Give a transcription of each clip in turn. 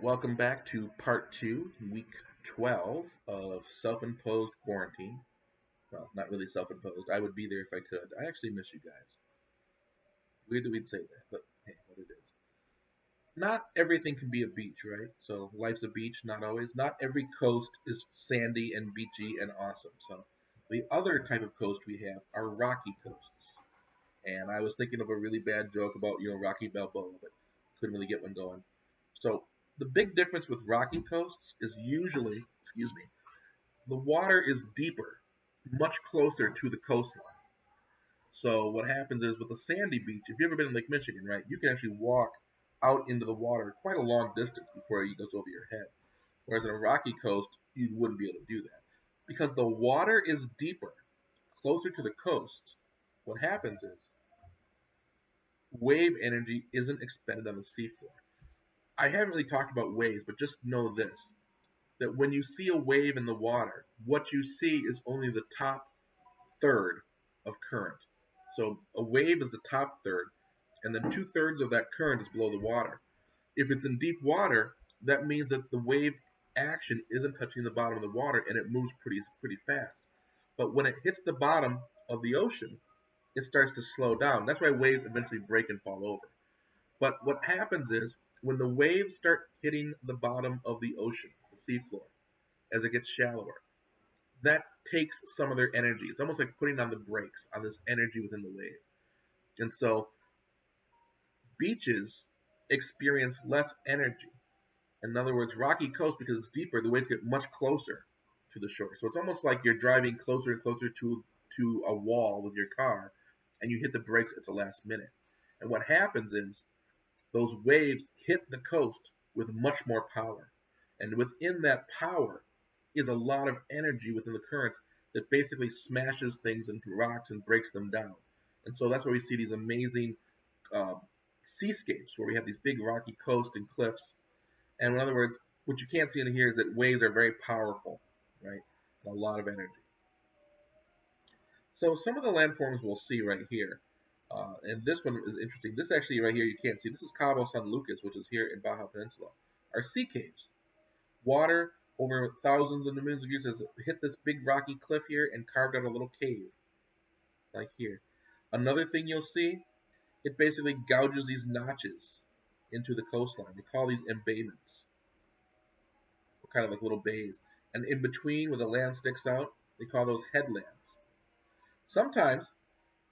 Welcome back to part two, week 12 of self-imposed quarantine. Well, not really self-imposed. I would be there if I could. I actually miss you guys. Weird that we'd say that, but hey, what it is. Not everything can be a beach, right? So life's a beach, not always. Not every coast is sandy and beachy and awesome. So the other type of coast we have are rocky coasts. And I was thinking of a really bad joke about, Rocky Balboa, but couldn't really get one going. So the big difference with rocky coasts is usually, excuse me, the water is deeper, much closer to the coastline. So what happens is with a sandy beach, if you've ever been in Lake Michigan, right, you can actually walk out into the water quite a long distance before it goes over your head. Whereas in a rocky coast, you wouldn't be able to do that. Because the water is deeper, closer to the coast, what happens is wave energy isn't expended on the seafloor. I haven't really talked about waves, but just know this, that when you see a wave in the water, what you see is only the top third of current. So a wave is the top third, and then 2/3 of that current is below the water. If it's in deep water, that means that the wave action isn't touching the bottom of the water and it moves pretty fast. But when it hits the bottom of the ocean, it starts to slow down. That's why waves eventually break and fall over. But what happens is when the waves start hitting the bottom of the ocean, the seafloor, as it gets shallower, that takes some of their energy. It's almost like putting on the brakes on this energy within the wave. And so beaches experience less energy. In other words, rocky coast, because it's deeper, the waves get much closer to the shore. So it's almost like you're driving closer and closer to a wall with your car, and you hit the brakes at the last minute. And what happens is those waves hit the coast with much more power. And within that power is a lot of energy within the currents that basically smashes things into rocks and breaks them down. And so that's why we see these amazing uh, seascapes where we have these big rocky coasts and cliffs. And in other words, what you can't see in here is that waves are very powerful, right? And a lot of energy. So some of the landforms we'll see right here. And this one is interesting. This actually right here you can't see. This is Cabo San Lucas, which is here in Baja Peninsula. Are sea caves. Water over thousands and millions of years has hit this big rocky cliff here and carved out a little cave, like here. Another thing you'll see, it basically gouges these notches into the coastline. They call these embayments, kind of like little bays. And in between, where the land sticks out, they call those headlands. Sometimes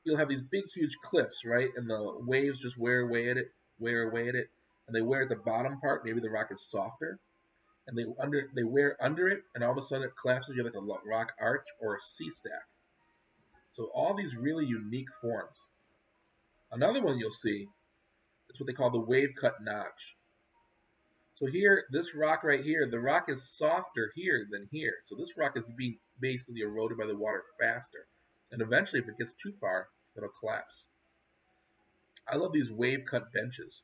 you'll have these big, huge cliffs, right? And the waves just wear away at it, and they wear at the bottom part. Maybe the rock is softer, and they wear under it, and all of a sudden it collapses. You have like a rock arch or a sea stack. So all these really unique forms. Another one you'll see is what they call the wave cut notch. So here, this rock right here, the rock is softer here than here. So this rock is being basically eroded by the water faster. And eventually, if it gets too far, it'll collapse. I love these wave cut benches.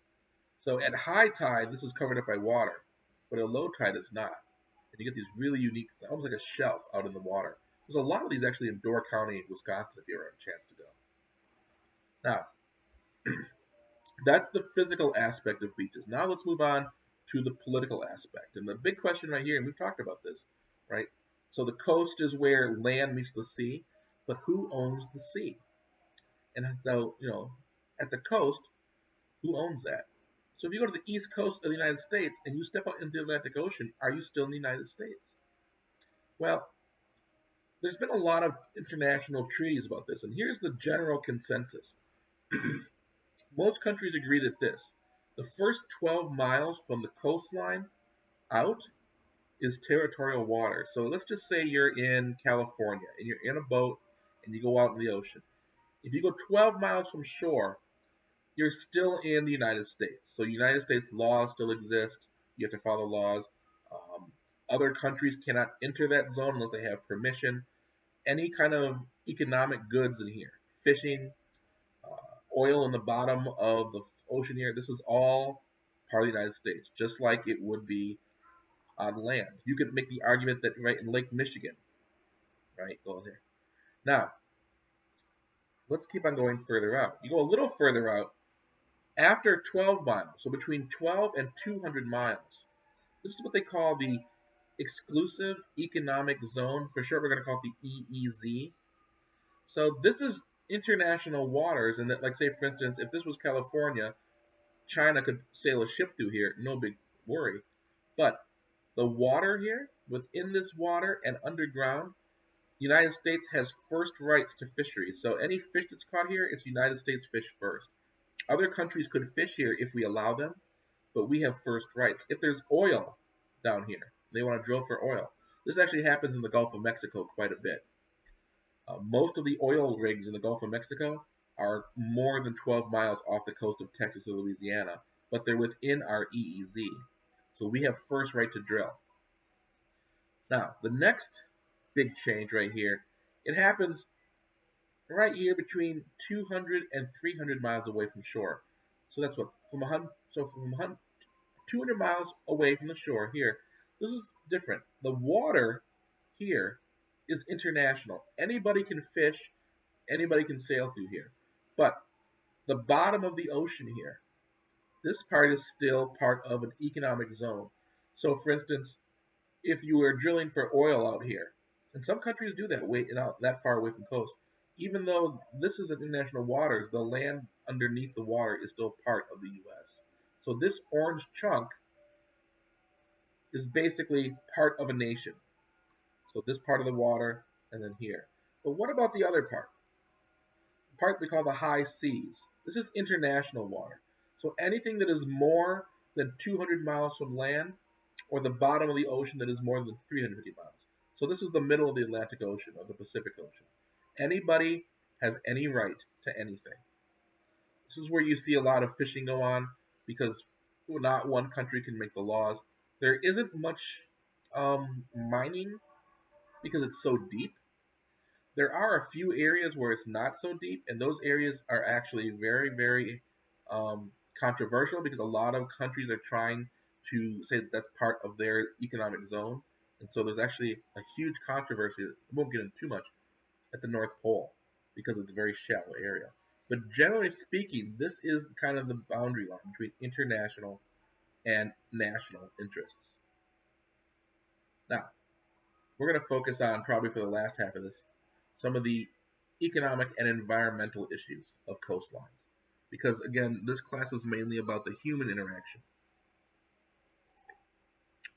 So at high tide, this is covered up by water, but at low tide, it's not. And you get these really unique, almost like a shelf out in the water. There's a lot of these actually in Door County, Wisconsin, if you ever have a chance to go. Now, that's the physical aspect of beaches. Now let's move on to the political aspect. And the big question right here, and we've talked about this, right? So the coast is where land meets the sea, but who owns the sea? And so, at the coast, who owns that? So if you go to the east coast of the United States and you step out into the Atlantic Ocean, are you still in the United States? Well, there's been a lot of international treaties about this, and here's the general consensus. Most countries agree that the first 12 miles from the coastline out is territorial water. So let's just say you're in California and you're in a boat and you go out in the ocean. If you go 12 miles from shore, you're still in the United States. So United States laws still exist. You have to follow laws. Other countries cannot enter that zone unless they have permission. Any kind of economic goods in here, fishing, oil in the bottom of the ocean here, this is all part of the United States, just like it would be on land. You could make the argument that right in Lake Michigan, right, go here. Now, let's keep on going further out. You go a little further out, after 12 miles, so between 12 and 200 miles, This is what they call the exclusive economic zone. For sure, we're going to call it the EEZ. So this is international waters, and that, like, say for instance, if this was California, China could sail a ship through here, no big worry. But the water here, within this water and underground, United States has first rights to fisheries. So any fish that's caught here, it's United States fish first. Other countries could fish here if we allow them, but we have first rights. If there's oil down here, they want to drill for oil. This actually happens in the Gulf of Mexico quite a bit. Most of the oil rigs in the Gulf of Mexico are more than 12 miles off the coast of Texas or Louisiana, but they're within our EEZ. So we have first right to drill. Now, the next big change right here, it happens right here between 200 and 300 miles away from shore. So that's what, from 200 miles away from the shore here, this is different. The water here is international. Anybody can fish, anybody can sail through here. But the bottom of the ocean here, this part is still part of an economic zone. So for instance, if you were drilling for oil out here, and some countries do that, waiting out that far away from coast, even though this is international waters, the land underneath the water is still part of the U.S. So this orange chunk is basically part of a nation. So this part of the water, and then here. But what about the other part? The part we call the high seas. This is international water. So anything that is more than 200 miles from land, or the bottom of the ocean that is more than 350 miles. So this is the middle of the Atlantic Ocean or the Pacific Ocean. Anybody has any right to anything. This is where you see a lot of fishing go on because not one country can make the laws. There isn't much mining because it's so deep. There are a few areas where it's not so deep, and those areas are actually very, very controversial because a lot of countries are trying to say that that's part of their economic zone. And so there's actually a huge controversy, I won't get into too much, at the North Pole because it's a very shallow area. But generally speaking, this is kind of the boundary line between international and national interests. Now, we're going to focus on, probably for the last half of this, some of the economic and environmental issues of coastlines. Because again, this class is mainly about the human interaction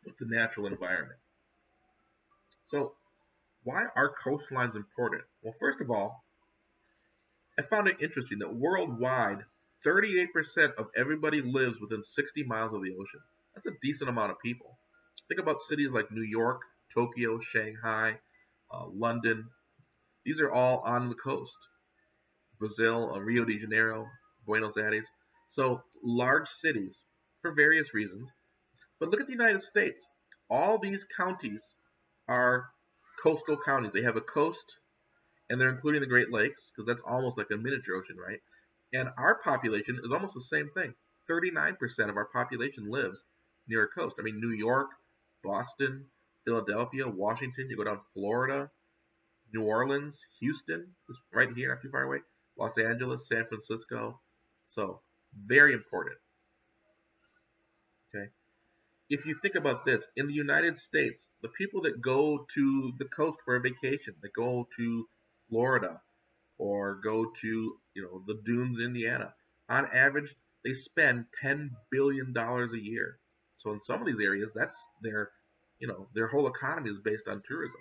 with the natural environment. So, why are coastlines important? Well, first of all, I found it interesting that worldwide, 38% of everybody lives within 60 miles of the ocean. That's a decent amount of people. Think about cities like New York, Tokyo, Shanghai, London. These are all on the coast. Brazil, Rio de Janeiro, Buenos Aires. So large cities for various reasons. But look at the United States. All these counties are coastal counties. They have a coast, and they're including the Great Lakes, because that's almost like a miniature ocean, right? And our population is almost the same thing. 39% of our population lives near a coast. I mean, New York, Boston, Philadelphia, Washington, you go down Florida, New Orleans, Houston is right here, not too far away. Los Angeles, San Francisco. So, very important. Okay. If you think about this, in the United States, the people that go to the coast for a vacation, that go to Florida or go to, the dunes in Indiana, on average, they spend $10 billion a year. So in some of these areas, that's their whole economy is based on tourism.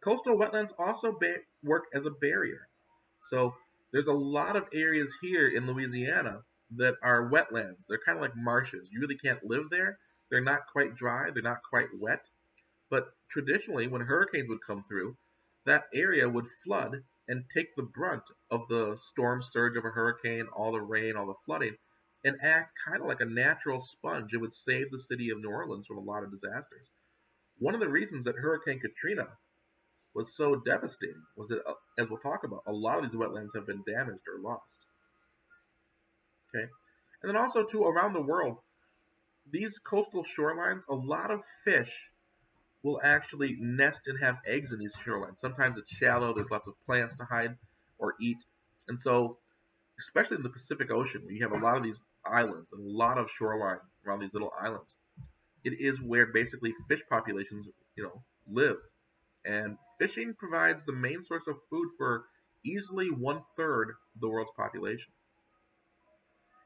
Coastal wetlands also work as a barrier. So there's a lot of areas here in Louisiana that are wetlands. They're kind of like marshes. You really can't live there. They're not quite dry. They're not quite wet. But traditionally, when hurricanes would come through, that area would flood and take the brunt of the storm surge of a hurricane, all the rain, all the flooding, and act kind of like a natural sponge. It would save the city of New Orleans from a lot of disasters. One of the reasons that Hurricane Katrina was so devastating was that, as we'll talk about, a lot of these wetlands have been damaged or lost. Okay, and then also too, around the world, these coastal shorelines, a lot of fish will actually nest and have eggs in these shorelines. Sometimes it's shallow, there's lots of plants to hide or eat, and so especially in the Pacific Ocean, where you have a lot of these islands and a lot of shoreline around these little islands. It is where basically fish populations, live. And fishing provides the main source of food for easily 1/3 of the world's population.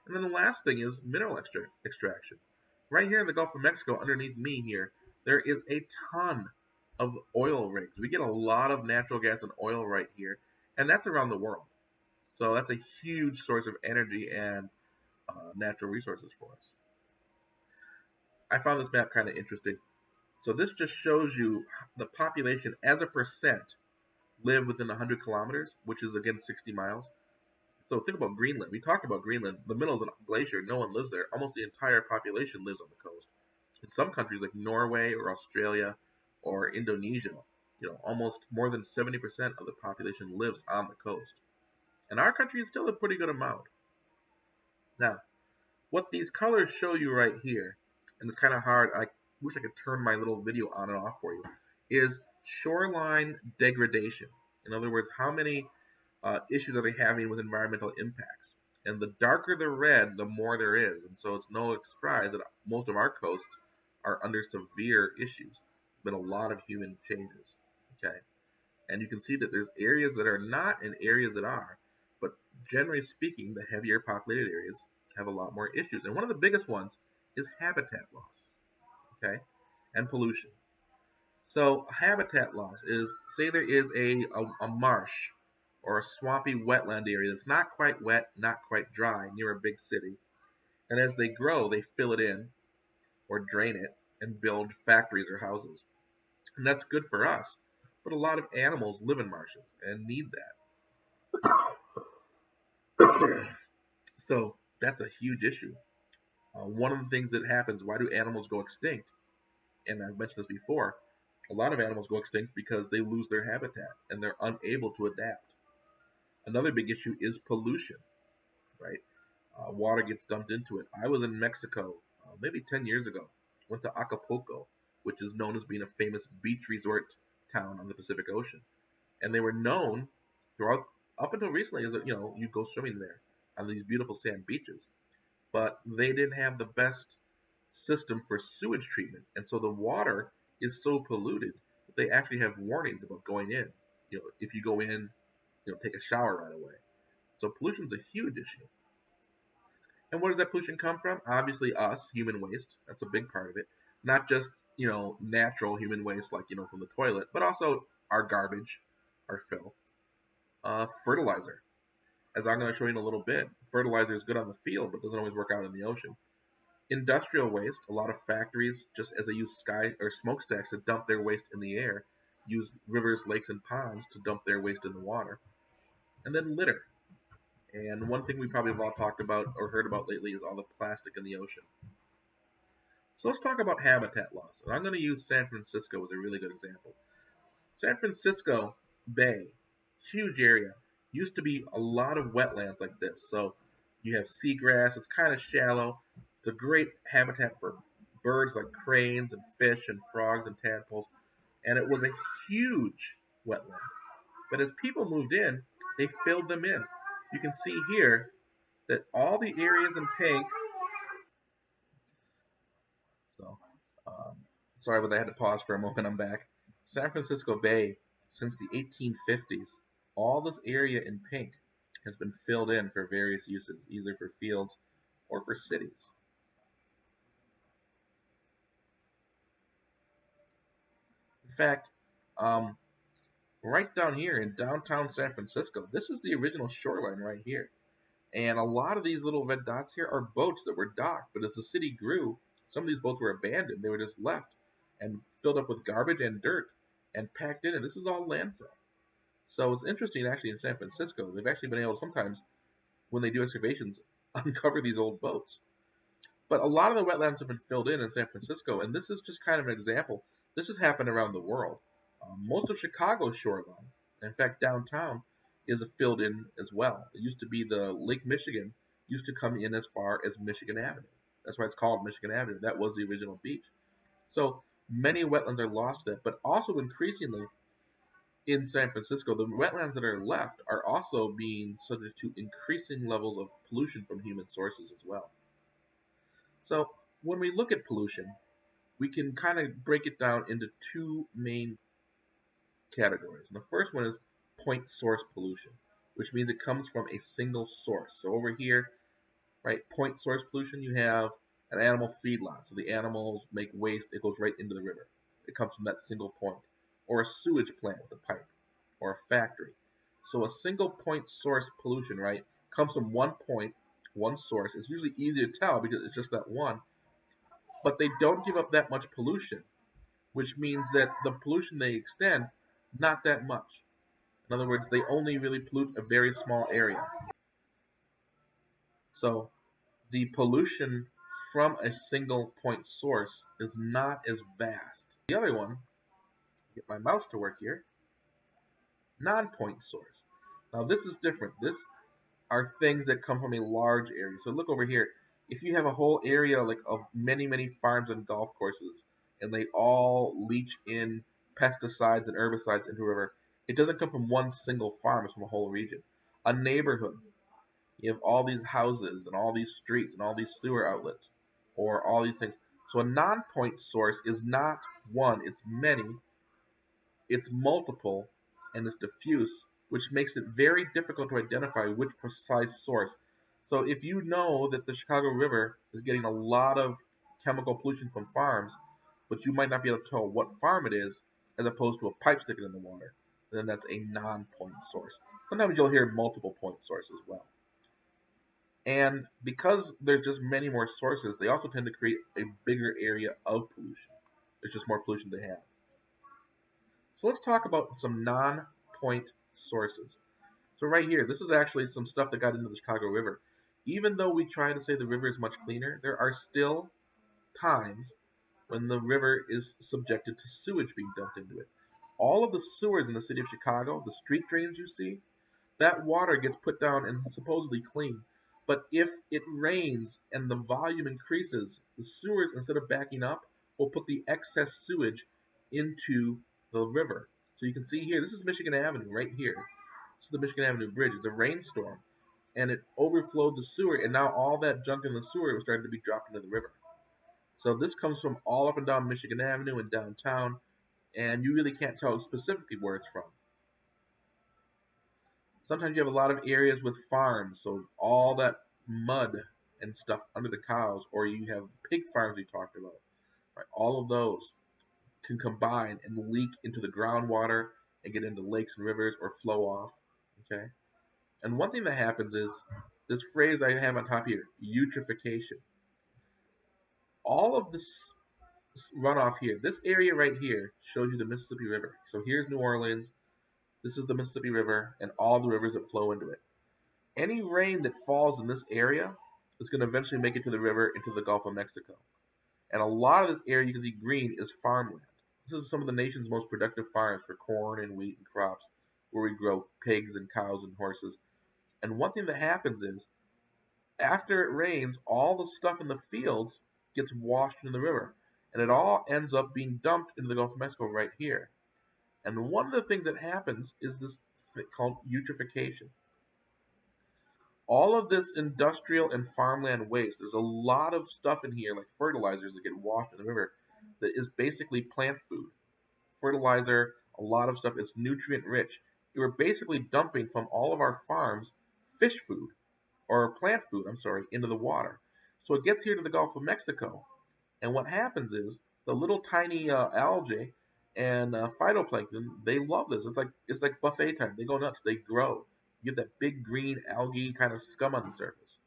And then the last thing is mineral extraction. Right here in the Gulf of Mexico, underneath me here, there is a ton of oil rigs. We get a lot of natural gas and oil right here, and that's around the world. So that's a huge source of energy and natural resources for us. I found this map kind of interesting. So this just shows you the population as a percent live within 100 kilometers, which is again 60 miles. So think about Greenland. We talked about Greenland. The middle is a glacier. No one lives there. Almost the entire population lives on the coast. In some countries like Norway or Australia or Indonesia, almost more than 70% of the population lives on the coast. And our country is still a pretty good amount. Now, what these colors show you right here, and it's kind of hard, I wish I could turn my little video on and off for you, is shoreline degradation. In other words, how many issues are they having with environmental impacts? And the darker the red, the more there is. And so it's no surprise that most of our coasts are under severe issues. Been a lot of human changes. Okay. And you can see that there's areas that are not and areas that are. But generally speaking, the heavier populated areas have a lot more issues. And one of the biggest ones is habitat loss. Okay. And pollution. So habitat loss is, say there is a marsh or a swampy wetland area that's not quite wet, not quite dry near a big city. And as they grow, they fill it in or drain it and build factories or houses. And that's good for us. But a lot of animals live in marshes and need that. So that's a huge issue. One of the things that happens, why do animals go extinct? And I've mentioned this before, a lot of animals go extinct because they lose their habitat and they're unable to adapt. Another big issue is pollution, right? Water gets dumped into it. I was in Mexico maybe 10 years ago. Went to Acapulco, which is known as being a famous beach resort town on the Pacific Ocean. And they were known throughout, up until recently, as you go swimming there on these beautiful sand beaches. But they didn't have the best system for sewage treatment. And so the water is so polluted that they actually have warnings about going in. If you go in, take a shower right away. So pollution is a huge issue. And where does that pollution come from? Obviously us, human waste. That's a big part of it. Not just, natural human waste like, from the toilet, but also our garbage, our filth. Fertilizer. As I'm going to show you in a little bit, fertilizer is good on the field, but doesn't always work out in the ocean. Industrial waste, a lot of factories, just as they use sky or smokestacks to dump their waste in the air, use rivers, lakes, and ponds to dump their waste in the water. And then litter. And one thing we probably have all talked about or heard about lately is all the plastic in the ocean. So let's talk about habitat loss. And I'm going to use San Francisco as a really good example. San Francisco Bay, huge area, used to be a lot of wetlands like this. So you have seagrass, it's kind of shallow. It's a great habitat for birds like cranes and fish and frogs and tadpoles. And it was a huge wetland. But as people moved in, they filled them in. You can see here that all the areas in pink, so sorry, but I had to pause for a moment, I'm back. San Francisco Bay, since the 1850s, all this area in pink has been filled in for various uses, either for fields or for cities. In fact, right down here in downtown San Francisco, this is the original shoreline right here. And a lot of these little red dots here are boats that were docked, but as the city grew, some of these boats were abandoned. They were just left and filled up with garbage and dirt and packed in, and this is all landfill. So it's interesting actually in San Francisco, they've actually been able to sometimes, when they do excavations, uncover these old boats. But a lot of the wetlands have been filled in San Francisco, and this is just kind of an example. This has happened around the world. Most of Chicago's shoreline, in fact downtown, is filled in as well. It used to be the Lake Michigan used to come in as far as Michigan Avenue. That's why it's called Michigan Avenue. That was the original beach. So many wetlands are lost to that, but also increasingly in San Francisco, the wetlands that are left are also being subject to increasing levels of pollution from human sources as well. So when we look at pollution, we can kind of break it down into two main categories. And the first one is point source pollution, which means it comes from a single source. So over here, right, point source pollution, you have an animal feedlot. So the animals make waste, it goes right into the river. It comes from that single point. Or a sewage plant with a pipe, or a factory. So a single point source pollution, right, comes from one point, one source. It's usually easy to tell because it's just that one, but they don't give up that much pollution, which means that the pollution they extend, not that much. In other words, they only really pollute a very small area. So the pollution from a single point source is not as vast. The other one, get my mouse to work here, non-point source. Now this is different. This are things that come from a large area. So look over here. If you have a whole area like of many farms and golf courses, and they all leach in pesticides and herbicides into a river, it doesn't come from one single farm. It's from a whole region. A neighborhood. You have all these houses and all these streets and all these sewer outlets, or all these things. So a non-point source is not one, it's many, it's multiple, and it's diffuse, which makes it very difficult to identify which precise source. So if you know that the Chicago River is getting a lot of chemical pollution from farms, but you might not be able to tell what farm it is, as opposed to a pipe sticking in the water, then that's a non-point source. Sometimes you'll hear multiple point source as well. And because there's just many more sources, they also tend to create a bigger area of pollution. There's just more pollution they have. So let's talk about some non-point sources. So right here, this is actually some stuff that got into the Chicago River. Even though we try to say the river is much cleaner, there are still times when the river is subjected to sewage being dumped into it. All of the sewers in the city of Chicago, the street drains you see, that water gets put down and supposedly clean. But if it rains and the volume increases, the sewers, instead of backing up, will put the excess sewage into the river. So you can see here, this is Michigan Avenue right here. This is the Michigan Avenue Bridge. It's a rainstorm, and it overflowed the sewer, and now all that junk in the sewer was starting to be dropped into the river. So this comes from all up and down Michigan Avenue and downtown, and you really can't tell specifically where it's from. Sometimes you have a lot of areas with farms, so all that mud and stuff under the cows, or you have pig farms we talked about, right? All of those can combine and leak into the groundwater and get into lakes and rivers or flow off, okay? And one thing that happens is this phrase I have on top here, eutrophication. All of this runoff here, this area right here shows you the Mississippi River. So here's New Orleans, this is the Mississippi River, and all the rivers that flow into it. Any rain that falls in this area is going to eventually make it to the river into the Gulf of Mexico. And a lot of this area you can see green is farmland. This is some of the nation's most productive farms for corn and wheat and crops, where we grow pigs and cows and horses. And one thing that happens is, after it rains, all the stuff in the fields gets washed into the river. And it all ends up being dumped into the Gulf of Mexico right here. And one of the things that happens is this thing called eutrophication. All of this industrial and farmland waste, there's a lot of stuff in here, like fertilizers that get washed in the river, that is basically plant food. Fertilizer, a lot of stuff is nutrient rich. We're basically dumping from all of our farms fish food, or plant food, into the water. So it gets here to the Gulf of Mexico, and what happens is the little tiny algae and phytoplankton, they love this. It's like buffet time. They go nuts. They grow. You get that big green algae kind of scum on the surface.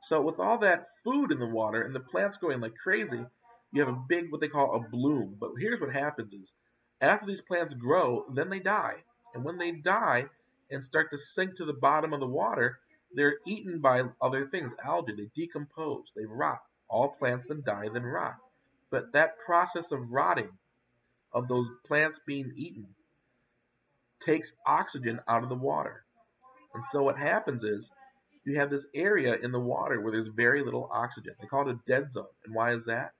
So with all that food in the water and the plants growing like crazy, you have a big, what they call a bloom. But here's what happens is, after these plants grow, then they die. And when they die and start to sink to the bottom of the water, they're eaten by other things, algae. They decompose, they rot. All plants then die, then rot. But that process of rotting, of those plants being eaten, takes oxygen out of the water. And so what happens is, you have this area in the water where there's very little oxygen. They call it a dead zone. And why is that?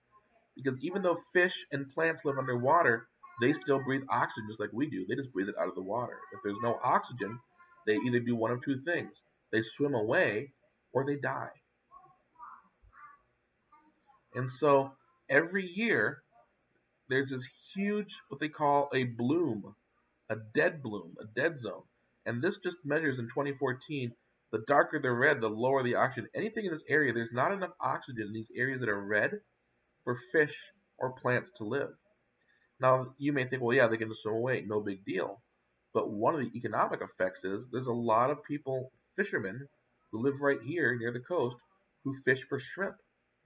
Because even though fish and plants live underwater, they still breathe oxygen just like we do. They just breathe it out of the water. If there's no oxygen, they either do one of two things. They swim away or they die. And so every year there's this huge, what they call a bloom, a dead zone. And this just measures in 2014, the darker the red, the lower the oxygen. Anything in this area, there's not enough oxygen in these areas that are red for fish or plants to live. Now, you may think, well, yeah, they can just swim away, no big deal. But one of the economic effects is there's a lot of people, fishermen, who live right here near the coast, who fish for shrimp.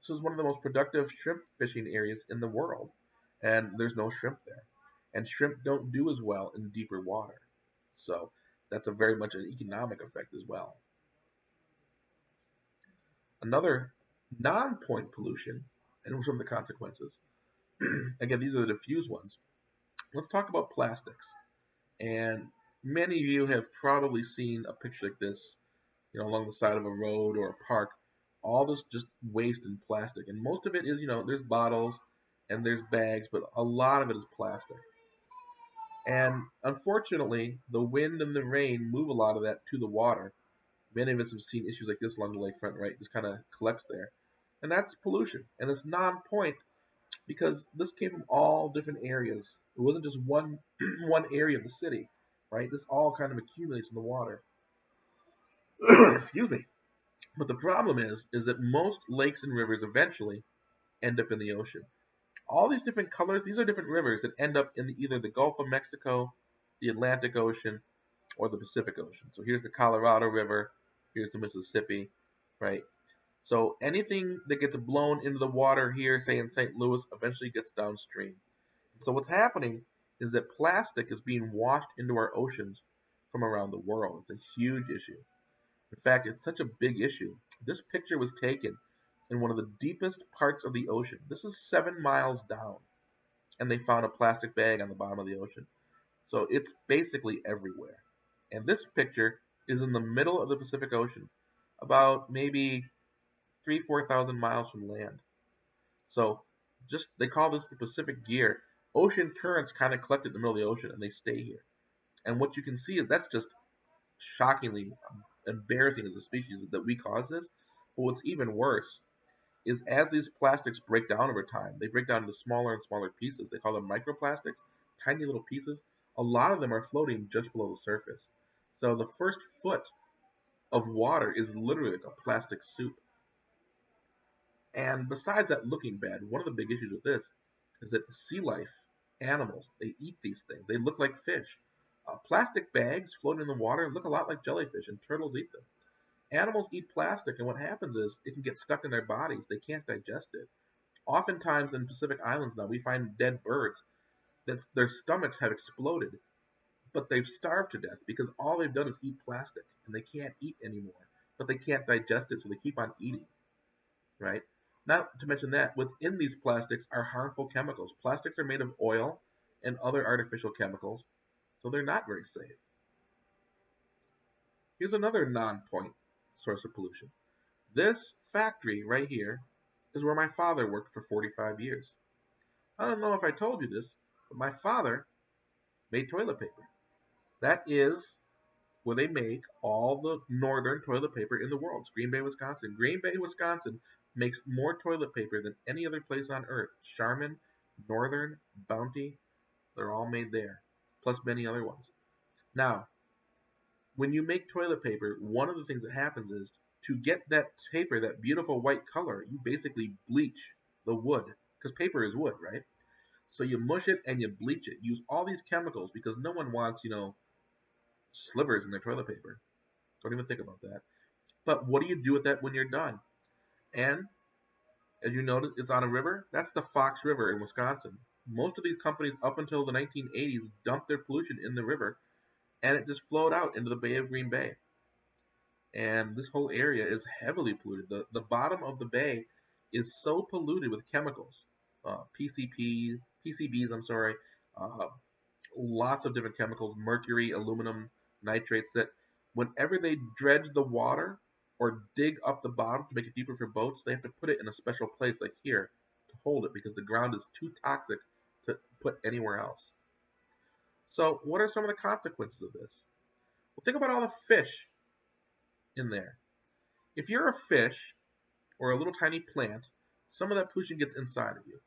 This is one of the most productive shrimp fishing areas in the world, and there's no shrimp there. And shrimp don't do as well in deeper water. So that's a very much an economic effect as well. Another non-point pollution, and some of the consequences. Again, these are the diffuse ones. Let's talk about plastics. And many of you have probably seen a picture like this, along the side of a road or a park. All this just waste and plastic. And most of it is, there's bottles and there's bags, but a lot of it is plastic. And unfortunately, the wind and the rain move a lot of that to the water. Many of us have seen issues like this along the lakefront, right? Just kind of collects there. And that's pollution. And it's non-point because this came from all different areas. It wasn't just one one area of the city, right? This all kind of accumulates in the water. Excuse me. But the problem is that most lakes and rivers eventually end up in the ocean. All these different colors, these are different rivers that end up in either the Gulf of Mexico, the Atlantic Ocean, or the Pacific Ocean. So here's the Colorado River, here's the Mississippi, right? So anything that gets blown into the water here, say in St. Louis, eventually gets downstream. So what's happening is that plastic is being washed into our oceans from around the world. It's a huge issue. In fact, it's such a big issue. This picture was taken in one of the deepest parts of the ocean. This is 7 miles down, and they found a plastic bag on the bottom of the ocean. So it's basically everywhere. And this picture is in the middle of the Pacific Ocean, about maybe 4,000 miles from land. So just they call this the Pacific Gear. Ocean currents kind of collect in the middle of the ocean and they stay here. And what you can see is that's just shockingly embarrassing as a species that we cause this. But what's even worse is as these plastics break down over time, they break down into smaller and smaller pieces. They call them microplastics, tiny little pieces. A lot of them are floating just below the surface. So the first foot of water is literally like a plastic soup. And besides that looking bad, one of the big issues with this is that sea life animals, they eat these things. They look like fish. Plastic bags floating in the water look a lot like jellyfish, and turtles eat them. Animals eat plastic, and what happens is it can get stuck in their bodies. They can't digest it. Oftentimes in Pacific Islands now, we find dead birds that their stomachs have exploded, but they've starved to death because all they've done is eat plastic, and they can't eat anymore. But they can't digest it, so they keep on eating, right? Not to mention that within these plastics are harmful chemicals. Plastics are made of oil and other artificial chemicals, so they're not very safe. Here's another non-point source of pollution. This factory right here is where my father worked for 45 years. I don't know if I told you this, but my father made toilet paper. That is where they make all the northern toilet paper in the world. It's Green Bay, Wisconsin. Green Bay, Wisconsin makes more toilet paper than any other place on earth. Charmin, Northern, Bounty, they're all made there, plus many other ones. Now, when you make toilet paper, one of the things that happens is to get that paper, that beautiful white color, you basically bleach the wood, because paper is wood, right? So you mush it and you bleach it. Use all these chemicals because no one wants, slivers in their toilet paper. Don't even think about that. But what do you do with that when you're done? And as you notice, it's on a river. That's the Fox River in Wisconsin. Most of these companies up until the 1980s dumped their pollution in the river, and it just flowed out into the Bay of Green Bay. And this whole area is heavily polluted. The bottom of the bay is so polluted with chemicals, PCBs, lots of different chemicals, mercury, aluminum, nitrates, that whenever they dredge the water or dig up the bottom to make it deeper for boats, they have to put it in a special place like here to hold it because the ground is too toxic to put anywhere else. So what are some of the consequences of this? Well, think about all the fish in there. If you're a fish or a little tiny plant, some of that pollution gets inside of you.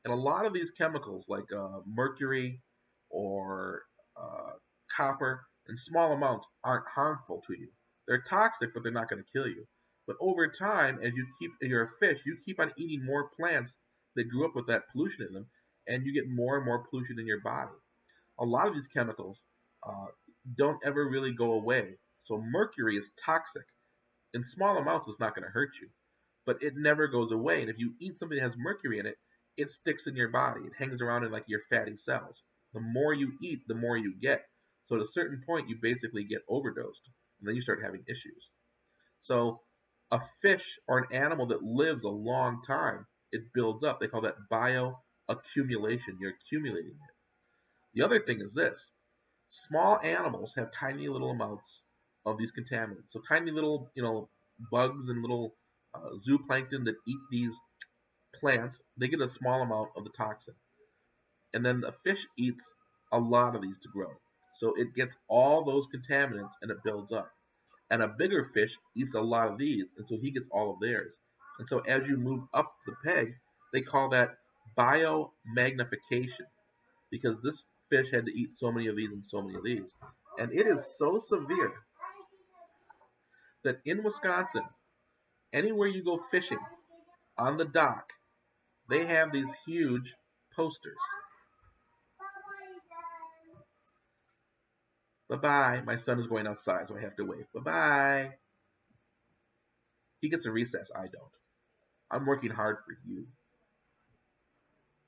And a lot of these chemicals, like mercury or uh, copper, in small amounts aren't harmful to you. They're toxic, but they're not going to kill you. But over time, as you're a fish, you keep on eating more plants that grew up with that pollution in them, and you get more and more pollution in your body. A lot of these chemicals uh, don't ever really go away. So mercury is toxic. In small amounts, it's not going to hurt you, but it never goes away. And if you eat something that has mercury in it, it sticks in your body. It hangs around in like your fatty cells. The more you eat, the more you get. So at a certain point, you basically get overdosed, and then you start having issues. So a fish or an animal that lives a long time, it builds up. They call that bioaccumulation. You're accumulating it. The other thing is this: small animals have tiny little amounts of these contaminants. So tiny little, bugs and little zooplankton that eat these plants, they get a small amount of the toxin. And then a fish eats a lot of these to grow. So it gets all those contaminants and it builds up. And a bigger fish eats a lot of these, and so he gets all of theirs. And so as you move up the peg, they call that biomagnification, because this fish had to eat so many of these and so many of these. And it is so severe that in Wisconsin, anywhere you go fishing on the dock, they have these huge posters. Bye bye. My son is going outside, so I have to wave. Bye bye. He gets a recess. I don't. I'm working hard for you.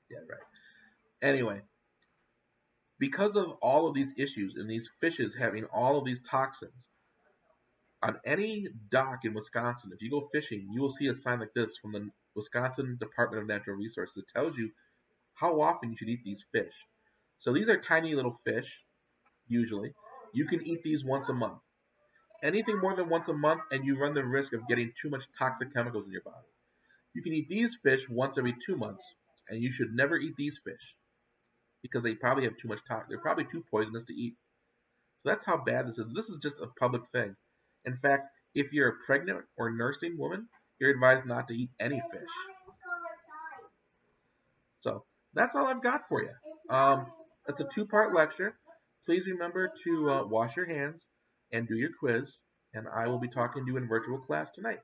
Yeah, right. Anyway, because of all of these issues and these fishes having all of these toxins, on any dock in Wisconsin, if you go fishing, you will see a sign like this from the Wisconsin Department of Natural Resources that tells you how often you should eat these fish. So these are tiny little fish, usually. You can eat these once a month. Anything more than once a month, and you run the risk of getting too much toxic chemicals in your body. You can eat these fish once every 2 months, and you should never eat these fish because they probably have too much toxin. They're probably too poisonous to eat. So that's how bad this is. This is just a public thing. In fact, if you're a pregnant or nursing woman, you're advised not to eat any fish. So that's all I've got for you. It's a two-part lecture. Please remember to wash your hands and do your quiz, and I will be talking to you in virtual class tonight.